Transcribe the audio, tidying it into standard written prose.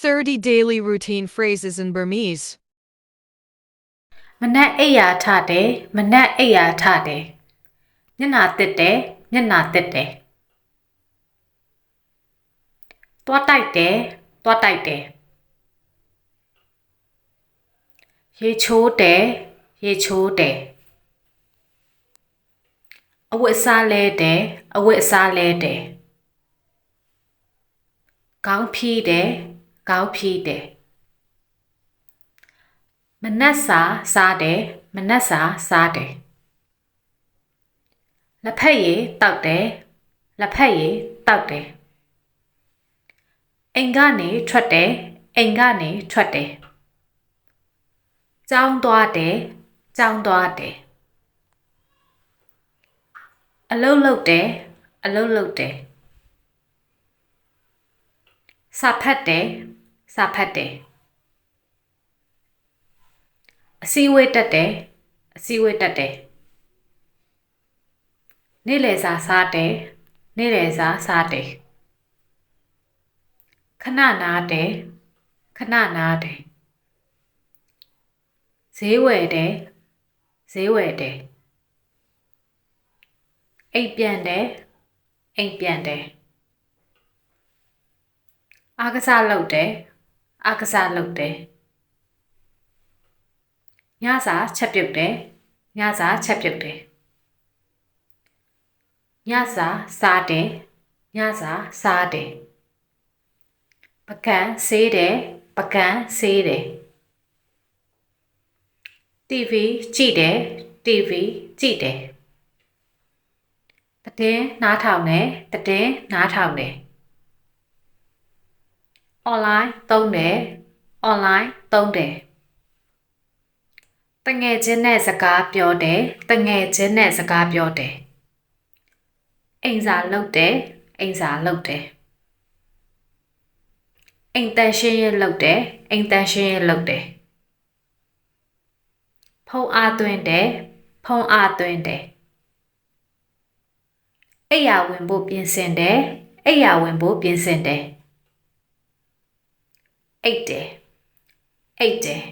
30 daily routine phrases in Burmese. မနက်အိပ်ရာထတယ်မနက်အိပ်ရာထတယ်မျက်နှာတက်တယ်မျက်နှာတက်တယ်တွားတိုက်တယ်တွားတိုက်တယ်ရေချိုးတယ်ရေချိုးတယ်အဝတ်အစားလဲတယ်အဝတ်အစားလဲတယ်ခေါင်းဖြီးတယ်ခေါင်းဖြီးတယ်မနက်စာစားတယ်မနက်စာစားတယ်လက်ဖက်ရည်တောက်တယ်လက်ဖက်ရည်တောက်တယ်အိမ်ကနေထွက်တယ်အိမ်ကနေထွက်တယ်ကျောင်းသွားတယ်ကျောင်းသွားတယ်အလုပ်လုပ်တယ်အလုပ်လုပ်တယ်စာဖတ်တယ်စာဖတ်တယ်အစည်းအဝေးတက်တယ်အစည်းအဝေးတက်တယ်နေ့လယ်စာစားတယ်နေ့လယ်စာစားတယ်ခဏနားတယ်ခဏနားတယ်ဈေးဝယ်တယ်ဈေးဝယ်တယ်အိမ်ပြန်တယ်အိမ်ပြန်တယ်အားကစားလုပ်တယ်အားကစားလုပ်တယ်ညစာချက်ပြုတ်တယ်ညစာချက်ပြုတ်တယ်ညစာစားတယ်ညစာစားတယ်ပကံဆေးတယ်ပကံဆေးတယ် TV ကြည့်တယ် TV ကြည့်တယ်သတင်းနားထောင်တယ်သတင်းနားထောင်တယ် online သုံးတယ် online သုံးတယ်တငယ်ချင်းနဲ့စကားပြောတယ်တငယ်ချင်းနဲ့စကားပြောတယ်အိမ်စာလုပ်တယ်အိမ်စာလုပ်တယ်အိမ်တန်ရှင်းရေးလုပ်တယ်အိမ်တန်ရှင်းရေးလုပ်တယ်ဖုံးအားသွင်းတယ်ဖုံးအားသွင်းတယ်အိယာဝင်ဖို့ပြင်ဆင်တယ်အိယာဝင်ဖို့ပြင်ဆင်တယ်အိတ်တယ်အိတ်တယ်